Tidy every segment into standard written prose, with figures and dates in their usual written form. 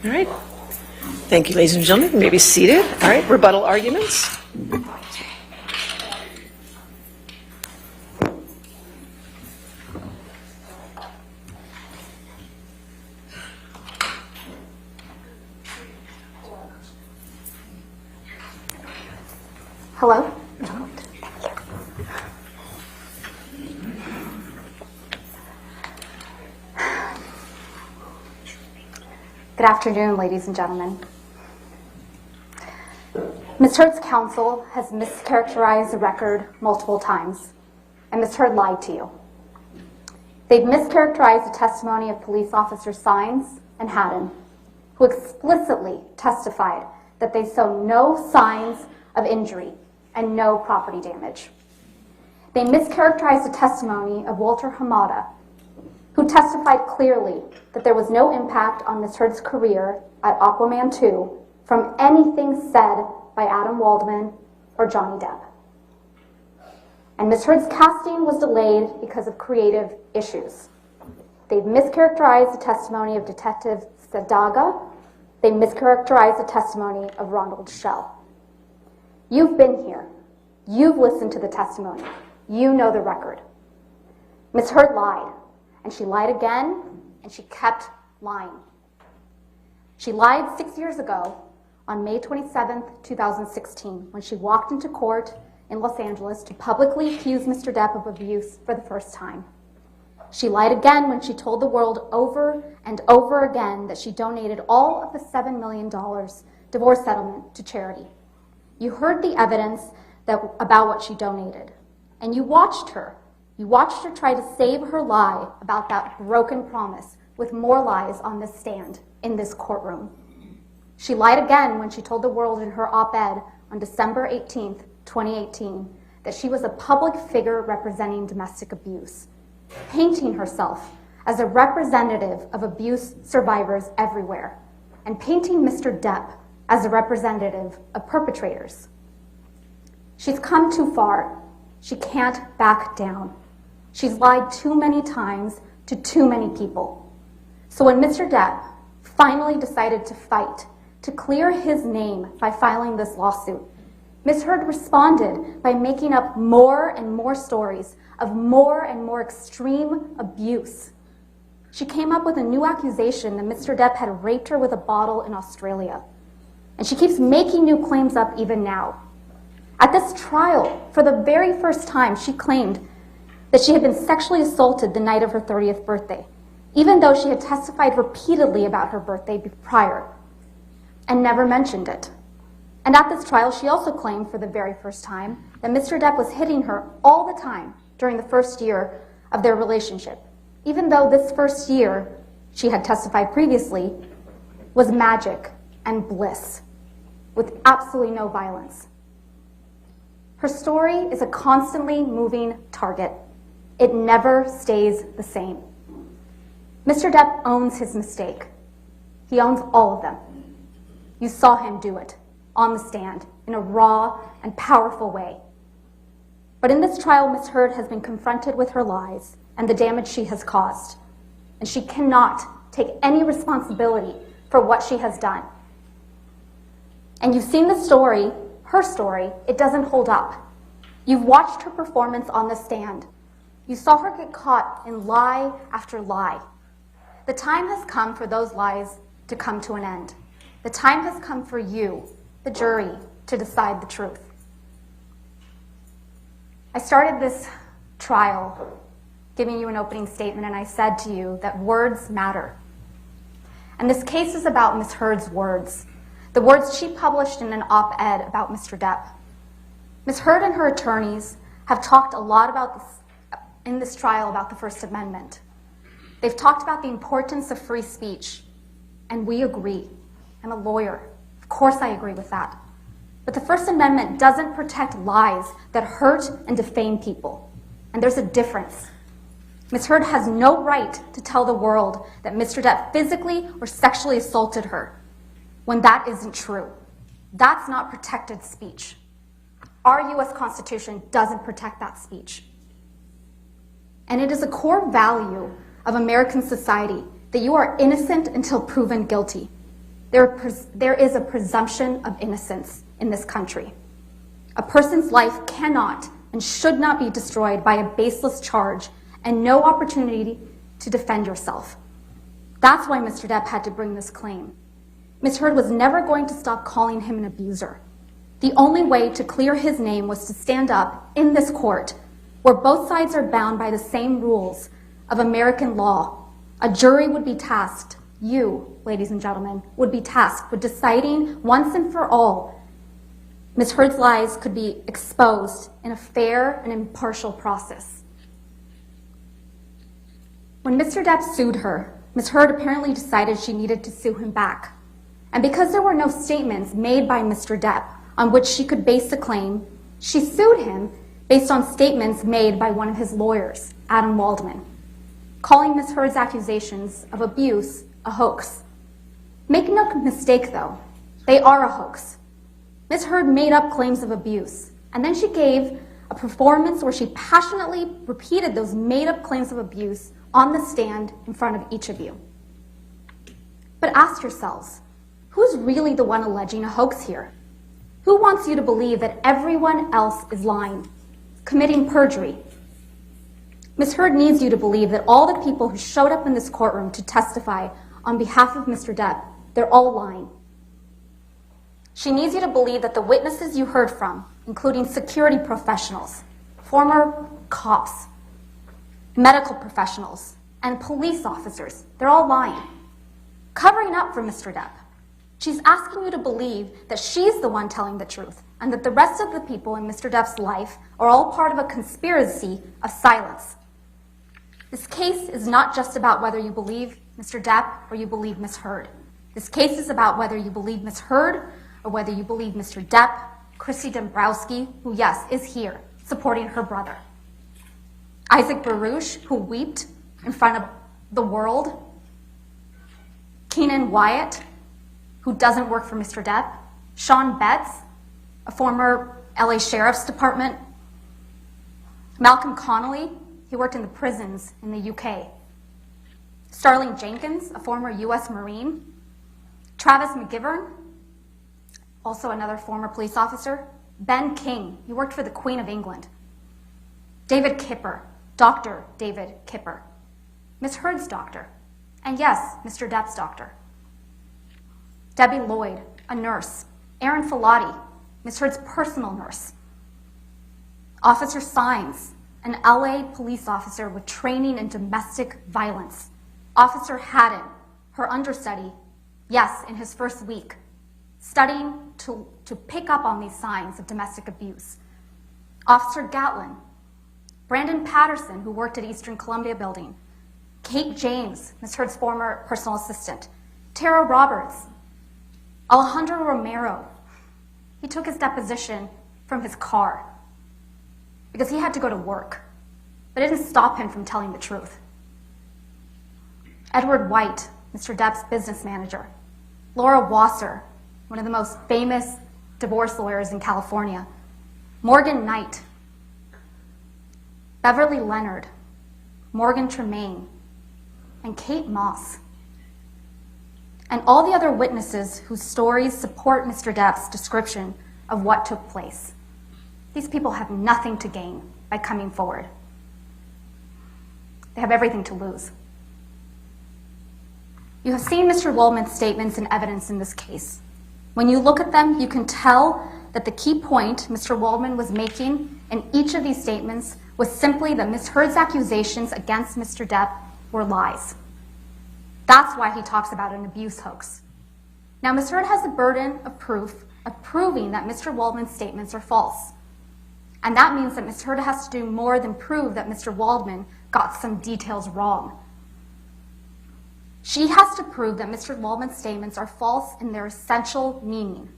All right. Thank you, ladies and gentlemen. You may be seated. All right, rebuttal arguments. Hello? Good afternoon, ladies and gentlemen. Ms. Heard's counsel has mischaracterized the record multiple times, and Ms. Heard lied to you. They've mischaracterized the testimony of police officer Sines and Haddon, who explicitly testified that they saw no signs of injury and no property damage. They mischaracterized the testimony of Walter Hamada, who testified clearly that there was no impact on Ms. Heard's career at Aquaman 2 from anything said by Adam Waldman or Johnny Depp. And Ms. Heard's casting was delayed because of creative issues. They've mischaracterized the testimony of Detective Sadaga. They mischaracterized the testimony of Ronald Schell. You've been here. You've listened to the testimony. You know the record. Ms. Heard lied, and she lied again, and she kept lying. She lied 6 years ago on May 27th, 2016, when she walked into court in Los Angeles to publicly accuse Mr. Depp of abuse for the first time. She lied again when she told the world over and over again that she donated all of the $7 million divorce settlement to charity. You heard the evidence about what she donated, and you watched her. You watched her try to save her lie about that broken promise with more lies on this stand in this courtroom. She lied again when she told the world in her op-ed on December 18th, 2018, that she was a public figure representing domestic abuse, painting herself as a representative of abuse survivors everywhere, and painting Mr. Depp as a representative of perpetrators. She's come too far. She can't back down. She's lied too many times to too many people. So when Mr. Depp finally decided to fight to clear his name by filing this lawsuit, Ms. Heard responded by making up more and more stories of more and more extreme abuse. She came up with a new accusation that Mr. Depp had raped her with a bottle in Australia. And she keeps making new claims up even now. At this trial, for the very first time, she claimed that she had been sexually assaulted the night of her 30th birthday, even though she had testified repeatedly about her birthday prior and never mentioned it. And at this trial, she also claimed for the very first time that Mr. Depp was hitting her all the time during the first year of their relationship, even though this first year, she had testified previously, was magic and bliss, with absolutely no violence. Her story is a constantly moving target. It never stays the same. Mr. Depp owns his mistake. He owns all of them. You saw him do it on the stand in a raw and powerful way. But in this trial, Ms. Heard has been confronted with her lies and the damage she has caused, and she cannot take any responsibility for what she has done. And you've seen the story, her story, it doesn't hold up. You've watched her performance on the stand. You saw her get caught in lie after lie. The time has come for those lies to come to an end. The time has come for you, the jury, to decide the truth. I started this trial giving you an opening statement, and I said to you that words matter. And this case is about Ms. Heard's words, the words she published in an op-ed about Mr. Depp. Ms. Heard and her attorneys have talked a lot about this in this trial about the First Amendment. They've talked about the importance of free speech, and we agree. I'm a lawyer. Of course I agree with that. But the First Amendment doesn't protect lies that hurt and defame people. And there's a difference. Ms. Heard has no right to tell the world that Mr. Depp physically or sexually assaulted her when that isn't true. That's not protected speech. Our U.S. Constitution doesn't protect that speech. And it is a core value of American society that you are innocent until proven guilty. There is a presumption of innocence in this country. A person's life cannot and should not be destroyed by a baseless charge and no opportunity to defend yourself. That's why Mr. Depp had to bring this claim. Ms. Heard was never going to stop calling him an abuser. The only way to clear his name was to stand up in this court, where both sides are bound by the same rules of American law. A jury would be tasked, you, ladies and gentlemen, would be tasked with deciding once and for all Ms. Heard's lies could be exposed in a fair and impartial process. When Mr. Depp sued her, Ms. Heard apparently decided she needed to sue him back. And because there were no statements made by Mr. Depp on which she could base the claim, she sued him based on statements made by one of his lawyers, Adam Waldman, calling Ms. Heard's accusations of abuse a hoax. Make no mistake, though, they are a hoax. Ms. Heard made up claims of abuse, and then she gave a performance where she passionately repeated those made-up claims of abuse on the stand in front of each of you. But ask yourselves, who's really the one alleging a hoax here? Who wants you to believe that everyone else is lying, committing perjury? Ms. Heard needs you to believe that all the people who showed up in this courtroom to testify on behalf of Mr. Depp, they're all lying. She needs you to believe that the witnesses you heard from, including security professionals, former cops, medical professionals, and police officers, they're all lying, covering up for Mr. Depp. She's asking you to believe that she's the one telling the truth and that the rest of the people in Mr. Depp's life are all part of a conspiracy of silence. This case is not just about whether you believe Mr. Depp or you believe Ms. Heard. This case is about whether you believe Ms. Heard or whether you believe Mr. Depp, Christy Dombrowski, who, yes, is here, supporting her brother. Isaac Baruch, who wept in front of the world. Keenan Wyatt, who doesn't work for Mr. Depp. Sean Betts, a former LA Sheriff's Department. Malcolm Connolly, he worked in the prisons in the UK. Starling Jenkins, a former US Marine. Travis McGivern, also another former police officer. Ben King, he worked for the Queen of England. David Kipper, Dr. David Kipper. Ms. Heard's doctor. And yes, Mr. Depp's doctor. Debbie Lloyd, a nurse. Aaron Filati, Ms. Heard's personal nurse. Officer Sines, an LA police officer with training in domestic violence. Officer Haddon, her understudy, yes, in his first week, studying to pick up on these signs of domestic abuse. Officer Gatlin, Brandon Patterson, who worked at Eastern Columbia Building. Kate James, Ms. Heard's former personal assistant. Tara Roberts. Alejandro Romero. He took his deposition from his car because he had to go to work, but it didn't stop him from telling the truth. Edward White, Mr. Depp's business manager. Laura Wasser, one of the most famous divorce lawyers in California. Morgan Knight. Beverly Leonard. Morgan Tremaine. And Kate Moss. And all the other witnesses whose stories support Mr. Depp's description of what took place. These people have nothing to gain by coming forward. They have everything to lose. You have seen Mr. Waldman's statements and evidence in this case. When you look at them, you can tell that the key point Mr. Waldman was making in each of these statements was simply that Ms. Heard's accusations against Mr. Depp were lies. That's why he talks about an abuse hoax. Now, Ms. Heard has the burden of proof of proving that Mr. Waldman's statements are false. And that means that Ms. Heard has to do more than prove that Mr. Waldman got some details wrong. She has to prove that Mr. Waldman's statements are false in their essential meaning.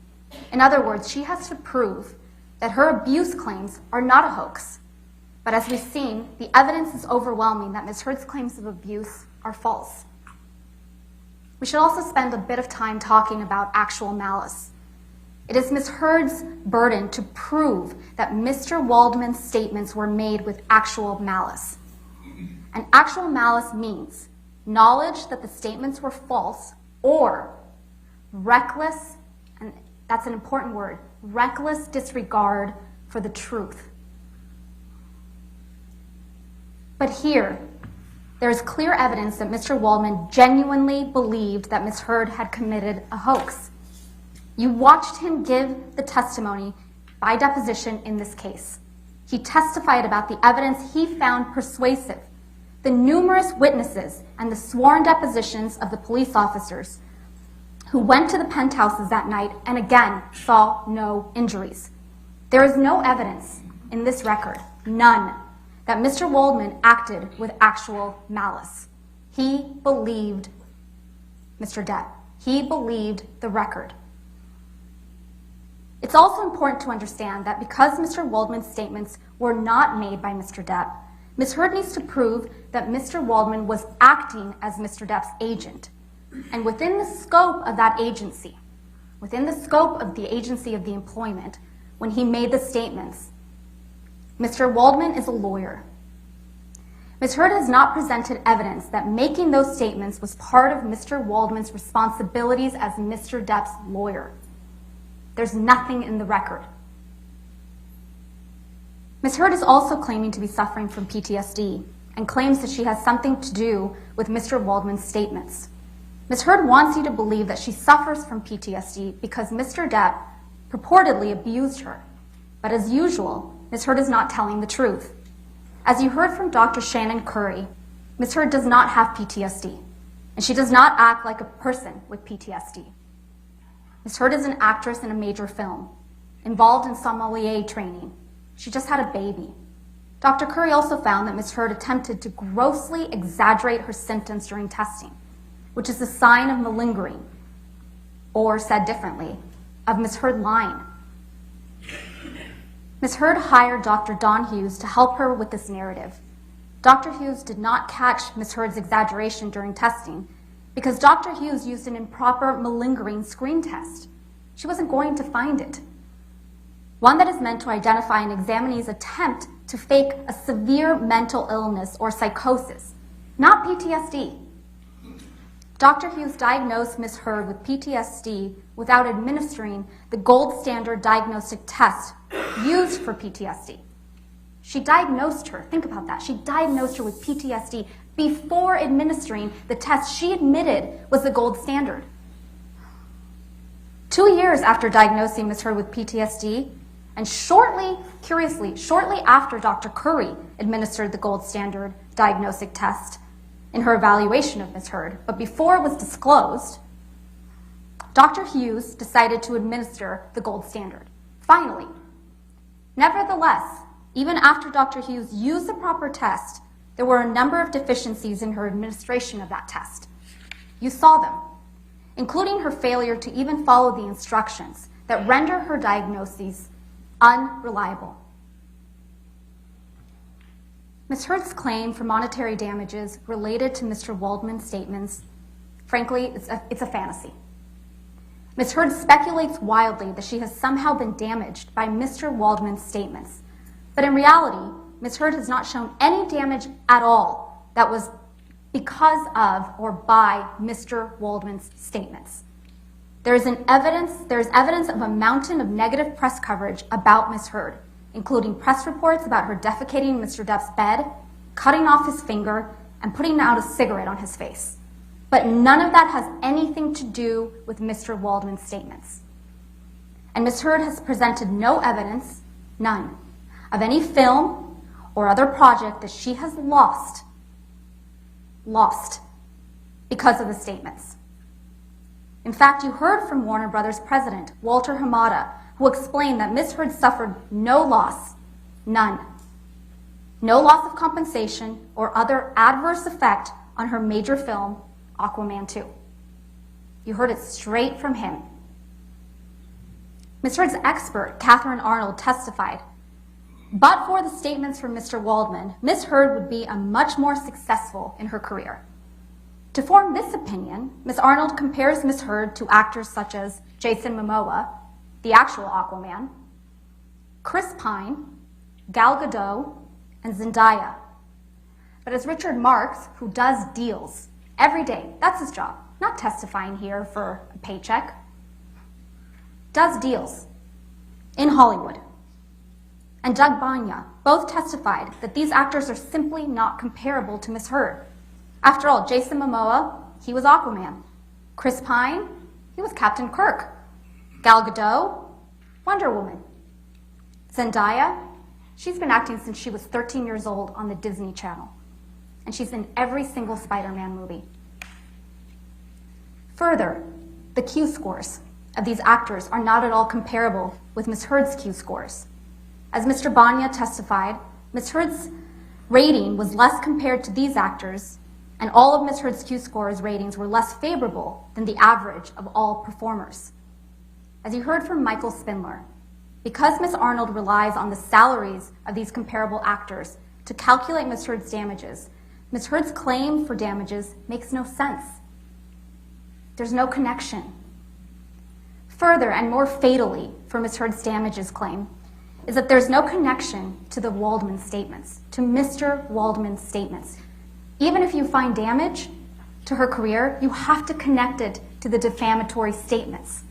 In other words, she has to prove that her abuse claims are not a hoax. But as we've seen, the evidence is overwhelming that Ms. Heard's claims of abuse are false. We should also spend a bit of time talking about actual malice. It is Ms. Heard's burden to prove that Mr. Waldman's statements were made with actual malice. And actual malice means knowledge that the statements were false or reckless, and that's an important word, reckless disregard for the truth. But here, there is clear evidence that Mr. Waldman genuinely believed that Ms. Heard had committed a hoax. You watched him give the testimony by deposition in this case. He testified about the evidence he found persuasive, the numerous witnesses and the sworn depositions of the police officers who went to the penthouses that night and again saw no injuries. There is no evidence in this record, none, that Mr. Waldman acted with actual malice. He believed Mr. Depp. He believed the record. It's also important to understand that because Mr. Waldman's statements were not made by Mr. Depp, Ms. Heard needs to prove that Mr. Waldman was acting as Mr. Depp's agent. And within the scope of that agency, within the scope of the agency of the employment, when he made the statements, Mr. Waldman is a lawyer. Ms. Heard has not presented evidence that making those statements was part of Mr. Waldman's responsibilities as Mr. Depp's lawyer. There's nothing in the record. Ms. Heard is also claiming to be suffering from PTSD and claims that she has something to do with Mr. Waldman's statements. Ms. Heard wants you to believe that she suffers from PTSD because Mr. Depp purportedly abused her. But as usual, Ms. Heard is not telling the truth. As you heard from Dr. Shannon Curry, Ms. Heard does not have PTSD, and she does not act like a person with PTSD. Ms. Heard is an actress in a major film, involved in sommelier training. She just had a baby. Dr. Curry also found that Ms. Heard attempted to grossly exaggerate her symptoms during testing, which is a sign of malingering, or said differently, of Ms. Heard lying. Ms. Heard hired Dr. Don Hughes to help her with this narrative. Dr. Hughes did not catch Ms. Heard's exaggeration during testing because Dr. Hughes used an improper malingering screen test. She wasn't going to find it. One that is meant to identify an examinee's attempt to fake a severe mental illness or psychosis, not PTSD. Dr. Hughes diagnosed Ms. Heard with PTSD without administering the gold standard diagnostic test used for PTSD. She diagnosed her, think about that, she diagnosed her with PTSD before administering the test she admitted was the gold standard. 2 years after diagnosing Ms. Heard with PTSD, and curiously, shortly after Dr. Curry administered the gold standard diagnostic test in her evaluation of Ms. Heard, but before it was disclosed, Dr. Hughes decided to administer the gold standard. Finally. Nevertheless, even after Dr. Hughes used the proper test, there were a number of deficiencies in her administration of that test. You saw them, including her failure to even follow the instructions that render her diagnoses unreliable. Ms. Heard's claim for monetary damages related to Mr. Waldman's statements, frankly, it's a fantasy. Ms. Heard speculates wildly that she has somehow been damaged by Mr. Waldman's statements. But in reality, Ms. Heard has not shown any damage at all that was because of or by Mr. Waldman's statements. There is evidence of a mountain of negative press coverage about Ms. Heard, including press reports about her defecating in Mr. Depp's bed, cutting off his finger, and putting out a cigarette on his face. But none of that has anything to do with Mr. Waldman's statements. And Ms. Heard has presented no evidence, none, of any film or other project that she has lost because of the statements. In fact, you heard from Warner Brothers president, Walter Hamada, who explained that Ms. Heard suffered no loss, none. No loss of compensation or other adverse effect on her major film, Aquaman 2. You heard it straight from him. Ms. Heard's expert, Catherine Arnold, testified, but for the statements from Mr. Waldman, Ms. Heard would be much more successful in her career. To form this opinion, Ms. Arnold compares Ms. Heard to actors such as Jason Momoa, the actual Aquaman, Chris Pine, Gal Gadot, and Zendaya. But as Richard Marx, who does deals every day, that's his job, not testifying here for a paycheck, does deals in Hollywood, and Doug Banya both testified that these actors are simply not comparable to Miss Heard. After all, Jason Momoa, he was Aquaman. Chris Pine, he was Captain Kirk. Gal Gadot, Wonder Woman. Zendaya, she's been acting since she was 13 years old on the Disney Channel, and she's in every single Spider-Man movie. Further, the Q scores of these actors are not at all comparable with Miss Heard's Q scores. As Mr. Banya testified, Miss Heard's rating was less compared to these actors, and all of Miss Heard's Q scores ratings were less favorable than the average of all performers. As you heard from Michael Spindler, because Miss Arnold relies on the salaries of these comparable actors to calculate Miss Heard's damages, Miss Heard's claim for damages makes no sense. There's no connection. Further, and more fatally for Miss Heard's damages claim, is that there's no connection to the Waldman statements, to Mr. Waldman's statements. Even if you find damage to her career, you have to connect it to the defamatory statements.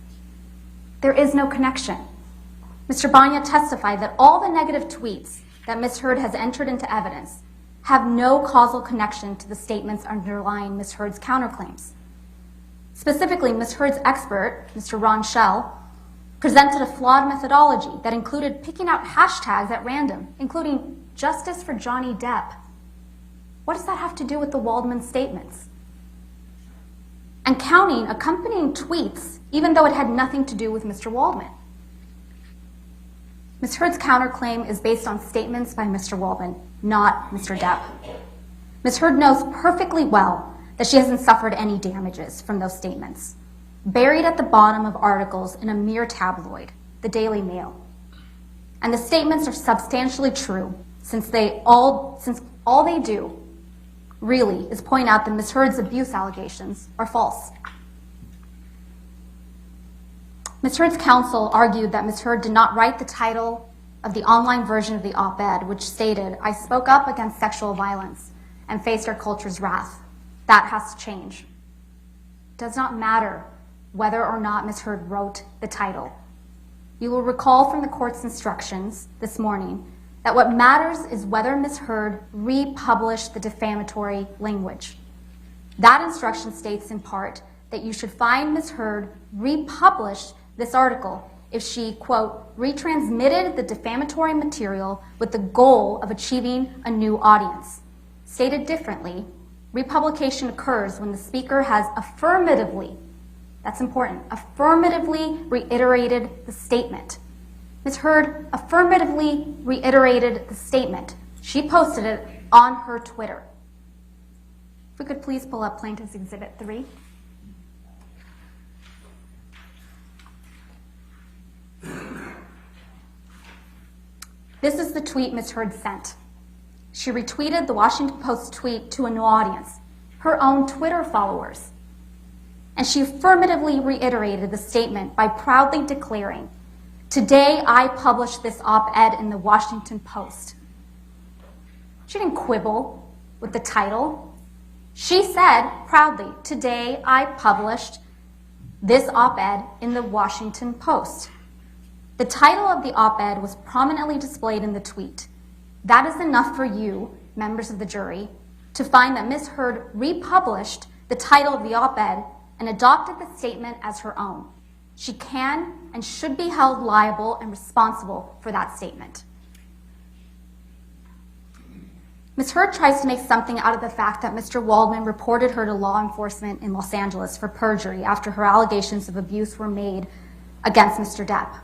There is no connection. Mr. Banya testified that all the negative tweets that Miss Heard has entered into evidence have no causal connection to the statements underlying Miss Heard's counterclaims. Specifically, Miss Heard's expert, Mr. Ron Schell, presented a flawed methodology that included picking out hashtags at random, including "Justice for Johnny Depp." What does that have to do with the Waldman statements? And counting accompanying tweets, even though it had nothing to do with Mr. Waldman. Miss Heard's counterclaim is based on statements by Mr. Waldman, not Mr. Depp. Miss Heard knows perfectly well that she hasn't suffered any damages from those statements, buried at the bottom of articles in a mere tabloid, the Daily Mail. And the statements are substantially true, since all they do really is point out that Miss Heard's abuse allegations are false. Miss Heard's counsel argued that Miss Heard did not write the title of the online version of the op-ed, which stated, "I spoke up against sexual violence and faced our culture's wrath. That has to change." It does not matter whether or not Miss Heard wrote the title. You will recall from the court's instructions this morning that what matters is whether Miss Heard republished the defamatory language. That instruction states in part that you should find Miss Heard republished this article if she, quote, retransmitted the defamatory material with the goal of achieving a new audience. Stated differently, republication occurs when the speaker has affirmatively, that's important, affirmatively reiterated the statement. Ms. Heard affirmatively reiterated the statement. She posted it on her Twitter. If we could please pull up Plaintiff's Exhibit 3. This is the tweet Ms. Heard sent. She retweeted the Washington Post tweet to a new audience, her own Twitter followers. And she affirmatively reiterated the statement by proudly declaring, "Today I published this op-ed in the Washington Post." She didn't quibble with the title. She said proudly, "Today I published this op-ed in the Washington Post." The title of the op-ed was prominently displayed in the tweet. That is enough for you, members of the jury, to find that Ms. Heard republished the title of the op-ed and adopted the statement as her own. She can and should be held liable and responsible for that statement. Ms. Heard tries to make something out of the fact that Mr. Waldman reported her to law enforcement in Los Angeles for perjury after her allegations of abuse were made against Mr. Depp.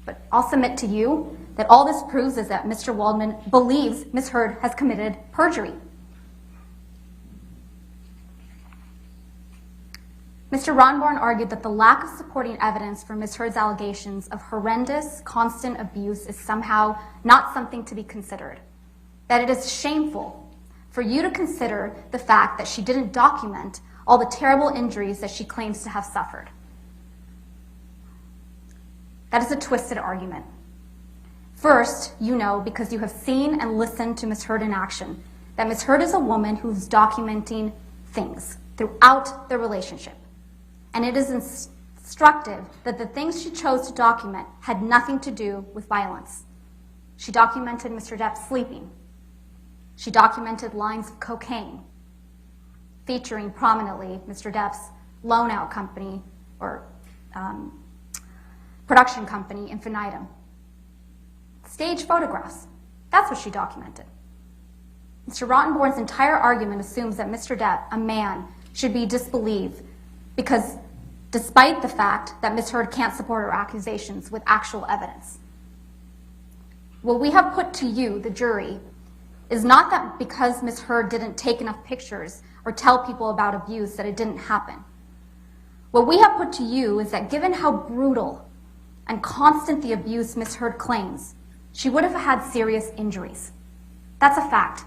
But I'll submit to you that all this proves is that Mr. Waldman believes Ms. Heard has committed perjury. Mr. Ronborn argued that the lack of supporting evidence for Ms. Heard's allegations of horrendous, constant abuse is somehow not something to be considered. That it is shameful for you to consider the fact that she didn't document all the terrible injuries that she claims to have suffered. That is a twisted argument. First, you know, because you have seen and listened to Ms. Heard in action, that Ms. Heard is a woman who's documenting things throughout their relationship. And it is instructive that the things she chose to document had nothing to do with violence. She documented Mr. Depp sleeping. She documented lines of cocaine, featuring prominently Mr. Depp's loan-out company or production company, Infinitum. Stage photographs, that's what she documented. Mr. Rottenborn's entire argument assumes that Mr. Depp, a man, should be disbelieved because despite the fact that Ms. Heard can't support her accusations with actual evidence. What we have put to you, the jury, is not that because Ms. Heard didn't take enough pictures or tell people about abuse that it didn't happen. What we have put to you is that given how brutal and constant the abuse Ms. Heard claims, she would have had serious injuries. That's a fact.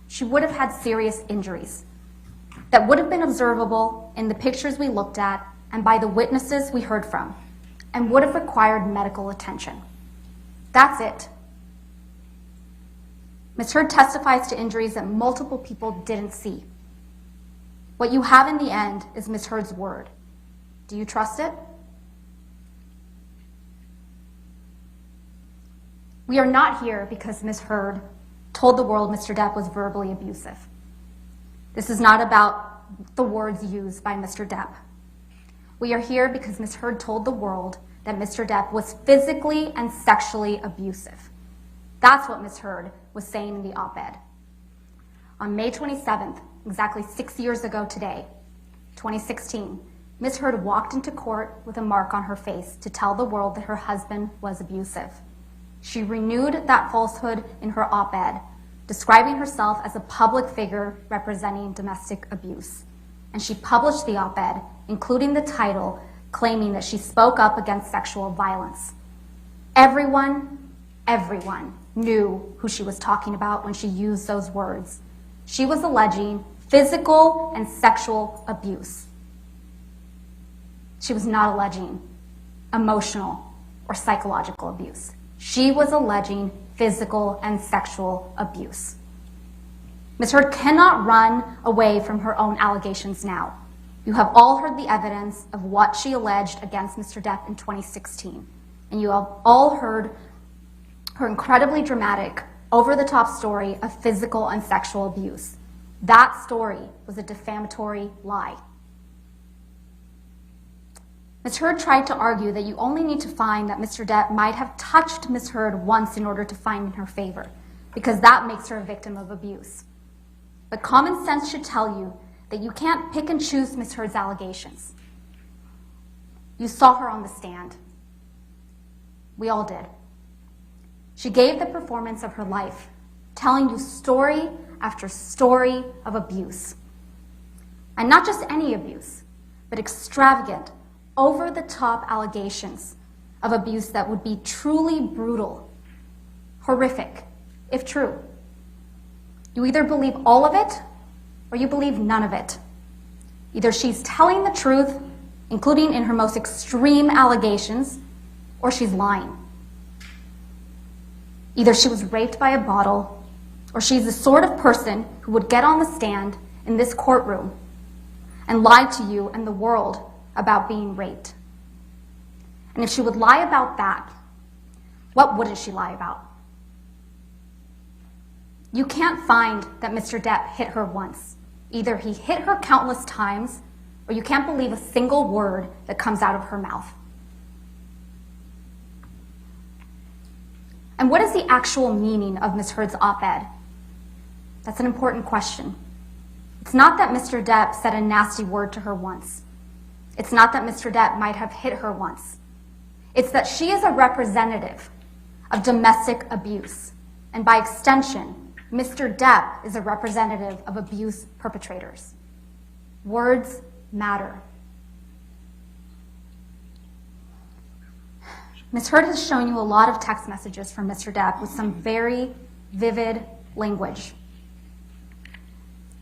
She would have had serious injuries that would have been observable in the pictures we looked at and by the witnesses we heard from, and would have required medical attention. That's it. Ms. Heard testifies to injuries that multiple people didn't see. What you have in the end is Ms. Heard's word. Do you trust it? We are not here because Ms. Heard told the world Mr. Depp was verbally abusive. This is not about the words used by Mr. Depp. We are here because Ms. Heard told the world that Mr. Depp was physically and sexually abusive. That's what Ms. Heard was saying in the op-ed. On May 27th, exactly 6 years ago today, 2016, Ms. Heard walked into court with a mark on her face to tell the world that her husband was abusive. She renewed that falsehood in her op-ed, describing herself as a public figure representing domestic abuse. And she published the op-ed, including the title, claiming that she spoke up against sexual violence. Everyone knew who she was talking about when she used those words. She was alleging physical and sexual abuse. She was not alleging emotional or psychological abuse. She was alleging physical and sexual abuse. Ms. Heard cannot run away from her own allegations now. You have all heard the evidence of what she alleged against Mr. Depp in 2016, and you have all heard her incredibly dramatic, over-the-top story of physical and sexual abuse. That story was a defamatory lie. Ms. Heard tried to argue that you only need to find that Mr. Depp might have touched Ms. Heard once in order to find in her favor, because that makes her a victim of abuse. But common sense should tell you that you can't pick and choose Ms. Heard's allegations. You saw her on the stand. We all did. She gave the performance of her life, telling you story after story of abuse. And not just any abuse, but extravagant, over-the-top allegations of abuse that would be truly brutal, horrific, if true. You either believe all of it, or you believe none of it. Either she's telling the truth, including in her most extreme allegations, or she's lying. Either she was raped by a bottle, or she's the sort of person who would get on the stand in this courtroom and lie to you and the world about being raped. And if she would lie about that, what wouldn't she lie about? You can't find that Mr. Depp hit her once. Either he hit her countless times, or you can't believe a single word that comes out of her mouth. And what is the actual meaning of Ms. Heard's op-ed? That's an important question. It's not that Mr. Depp said a nasty word to her once. It's not that Mr. Depp might have hit her once. It's that she is a representative of domestic abuse. And by extension, Mr. Depp is a representative of abuse perpetrators. Words matter. Ms. Heard has shown you a lot of text messages from Mr. Depp with some very vivid language.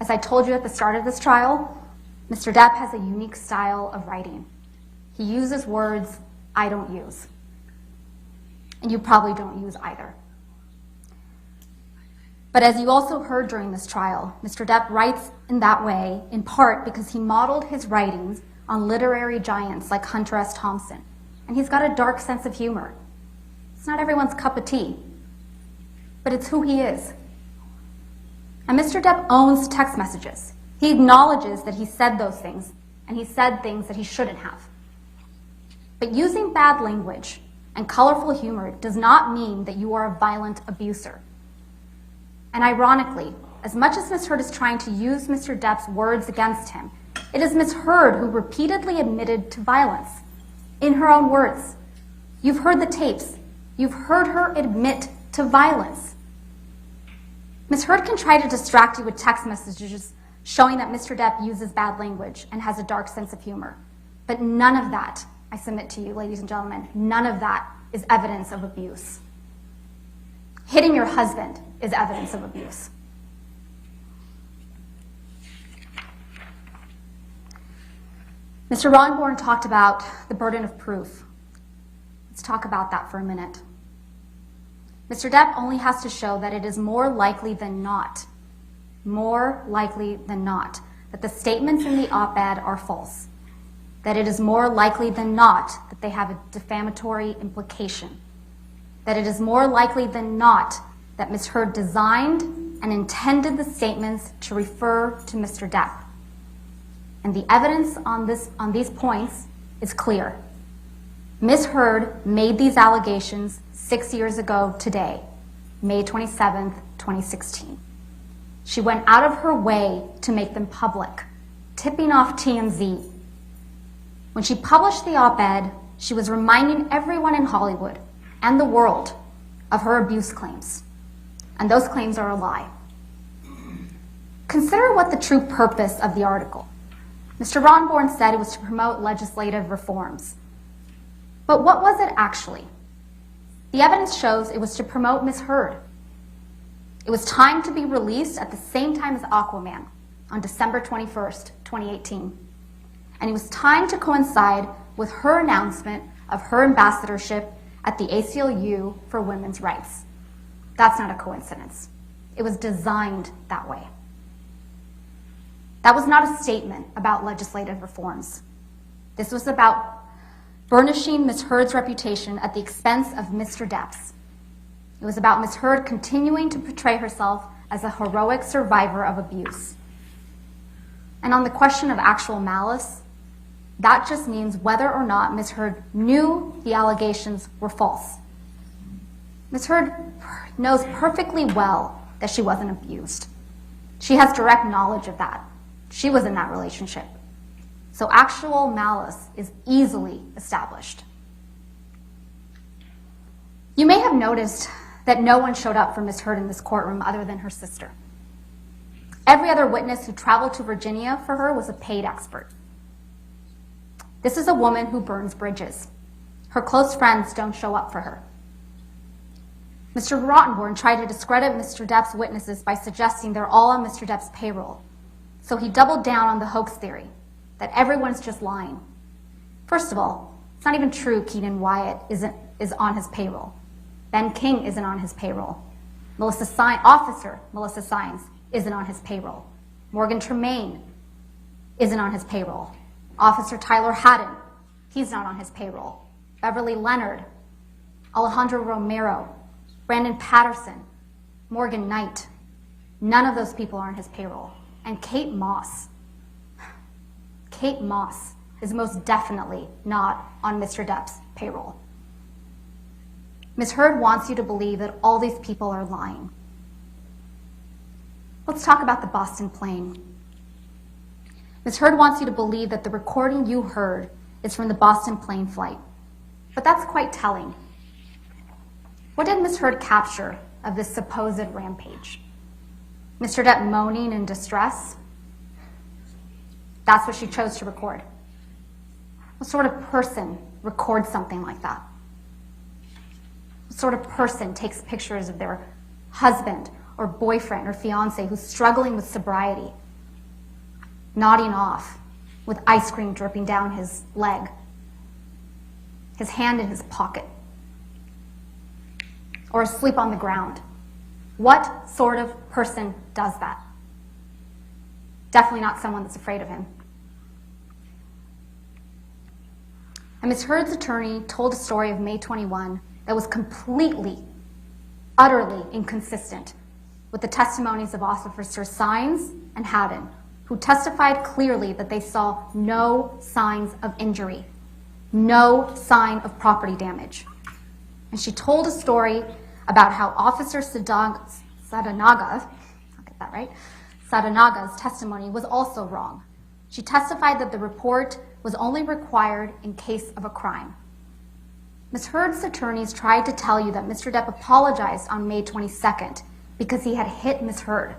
As I told you at the start of this trial, Mr. Depp has a unique style of writing. He uses words I don't use. And you probably don't use either. But as you also heard during this trial, Mr. Depp writes in that way, in part because he modeled his writings on literary giants like Hunter S. Thompson, and he's got a dark sense of humor. It's not everyone's cup of tea, but it's who he is. And Mr. Depp owns text messages. He acknowledges that he said those things, and he said things that he shouldn't have. But using bad language and colorful humor does not mean that you are a violent abuser. And ironically, as much as Ms. Heard is trying to use Mr. Depp's words against him, it is Ms. Heard who repeatedly admitted to violence. In her own words, you've heard the tapes. You've heard her admit to violence. Ms. Heard can try to distract you with text messages showing that Mr. Depp uses bad language and has a dark sense of humor. But none of that, I submit to you, ladies and gentlemen, none of that is evidence of abuse. Hitting your husband is evidence of abuse. Mr. Ronborn talked about the burden of proof. Let's talk about that for a minute. Mr. Depp only has to show that it is more likely than not, that the statements in the op-ed are false, that it is more likely than not that they have a defamatory implication, that it is more likely than not that Ms. Heard designed and intended the statements to refer to Mr. Depp. And the evidence on these points is clear. Ms. Heard made these allegations 6 years ago today, May 27th, 2016. She went out of her way to make them public, tipping off TMZ. When she published the op-ed, she was reminding everyone in Hollywood and the world of her abuse claims. And those claims are a lie. Consider what the true purpose of the article. Mr. Ronborn said it was to promote legislative reforms. But what was it actually? The evidence shows it was to promote Ms. Heard. It was timed to be released at the same time as Aquaman on December 21st, 2018. And it was timed to coincide with her announcement of her ambassadorship at the ACLU for women's rights. That's not a coincidence. It was designed that way. That was not a statement about legislative reforms. This was about burnishing Ms. Heard's reputation at the expense of Mr. Depp's. It was about Ms. Heard continuing to portray herself as a heroic survivor of abuse. And on the question of actual malice, that just means whether or not Ms. Heard knew the allegations were false. Ms. Heard knows perfectly well that she wasn't abused. She has direct knowledge of that. She was in that relationship. So actual malice is easily established. You may have noticed that no one showed up for Ms. Heard in this courtroom other than her sister. Every other witness who traveled to Virginia for her was a paid expert. This is a woman who burns bridges. Her close friends don't show up for her. Mr. Rottenborn tried to discredit Mr. Depp's witnesses by suggesting they're all on Mr. Depp's payroll. So he doubled down on the hoax theory, that everyone's just lying. First of all, it's not even true Keenan Wyatt is on his payroll. Ben King isn't on his payroll. Officer Melissa Sines isn't on his payroll. Morgan Tremaine isn't on his payroll. Officer Tyler Haddon, he's not on his payroll. Beverly Leonard, Alejandro Romero, Brandon Patterson, Morgan Knight, none of those people are on his payroll. And Kate Moss is most definitely not on Mr. Depp's payroll. Ms. Heard wants you to believe that all these people are lying. Let's talk about the Boston plane. Ms. Heard wants you to believe that the recording you heard is from the Boston plane flight. But that's quite telling. What did Ms. Heard capture of this supposed rampage? Mr. Depp moaning in distress? That's what she chose to record. What sort of person records something like that? What sort of person takes pictures of their husband or boyfriend or fiance who's struggling with sobriety, nodding off with ice cream dripping down his leg, his hand in his pocket, or asleep on the ground? What sort of person does that? Definitely not someone that's afraid of him. And Ms. Heard's attorney told a story of May 21 that was completely, utterly inconsistent with the testimonies of Officers Sines and Haddon, who testified clearly that they saw no signs of injury, no sign of property damage. And she told a story about how Officer Sadanaga's testimony was also wrong. She testified that the report was only required in case of a crime. Ms. Heard's attorneys tried to tell you that Mr. Depp apologized on May 22nd because he had hit Ms. Heard.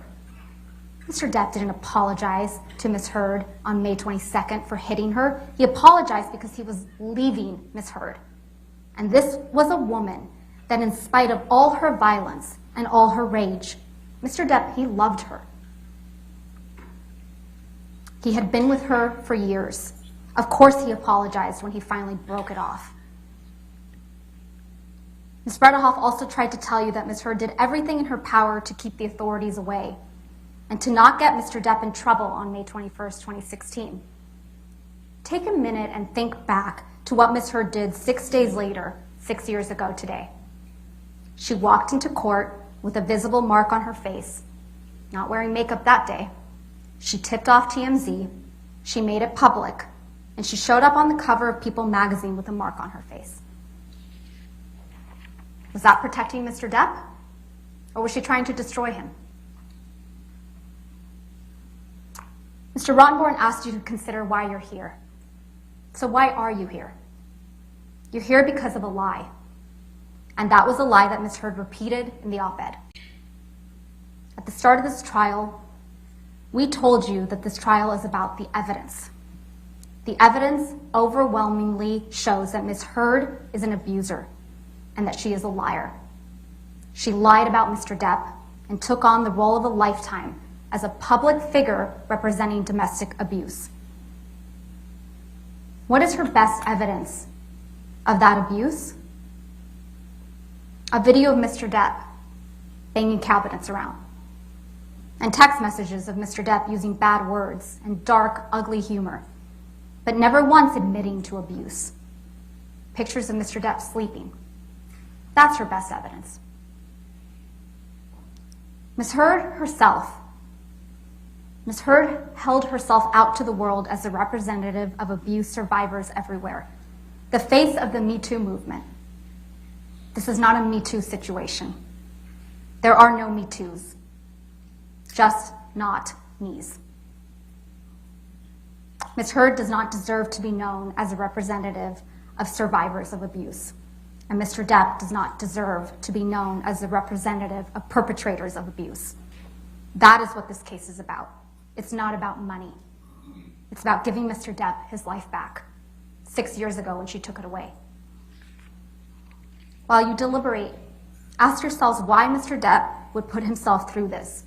Mr. Depp didn't apologize to Ms. Heard on May 22nd for hitting her. He apologized because he was leaving Ms. Heard. And this was a woman that, in spite of all her violence and all her rage, Mr. Depp, he loved her. He had been with her for years. Of course he apologized when he finally broke it off. Ms. Bredehoff also tried to tell you that Ms. Heard did everything in her power to keep the authorities away and to not get Mr. Depp in trouble on May 21st, 2016. Take a minute and think back to what Ms. Heard did 6 days later, 6 years ago today. She walked into court with a visible mark on her face, not wearing makeup that day. She tipped off TMZ, she made it public, and she showed up on the cover of People magazine with a mark on her face. Was that protecting Mr. Depp? Or was she trying to destroy him? Mr. Rottenborn asked you to consider why you're here. So why are you here? You're here because of a lie. And that was a lie that Ms. Heard repeated in the op-ed. At the start of this trial, we told you that this trial is about the evidence. The evidence overwhelmingly shows that Ms. Heard is an abuser and that she is a liar. She lied about Mr. Depp and took on the role of a lifetime as a public figure representing domestic abuse. What is her best evidence of that abuse? A video of Mr. Depp banging cabinets around, and text messages of Mr. Depp using bad words and dark, ugly humor, but never once admitting to abuse. Pictures of Mr. Depp sleeping. That's her best evidence. Ms. Heard herself, Ms. Heard held herself out to the world as a representative of abuse survivors everywhere, the face of the Me Too movement. This is not a Me Too situation. There are no Me Toos, just not me's. Ms. Heard does not deserve to be known as a representative of survivors of abuse, and Mr. Depp does not deserve to be known as a representative of perpetrators of abuse. That is what this case is about. It's not about money. It's about giving Mr. Depp his life back 6 years ago when she took it away. While you deliberate, ask yourselves why Mr. Depp would put himself through this.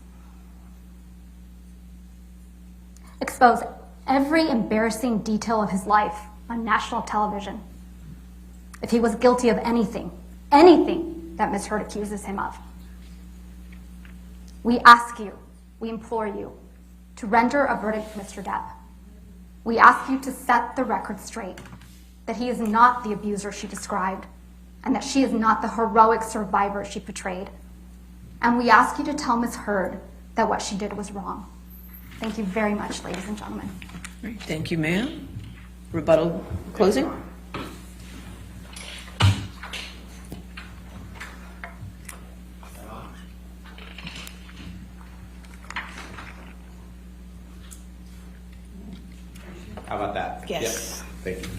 Expose every embarrassing detail of his life on national television. If he was guilty of anything that Ms. Heard accuses him of. We ask you, we implore you, to render a verdict for Mr. Depp. We ask you to set the record straight, that he is not the abuser she described, and that she is not the heroic survivor she portrayed. And we ask you to tell Ms. Heard that what she did was wrong. Thank you very much, ladies and gentlemen. Great. Thank you, ma'am. Rebuttal closing? How about that? Yes. Yep. Thank you.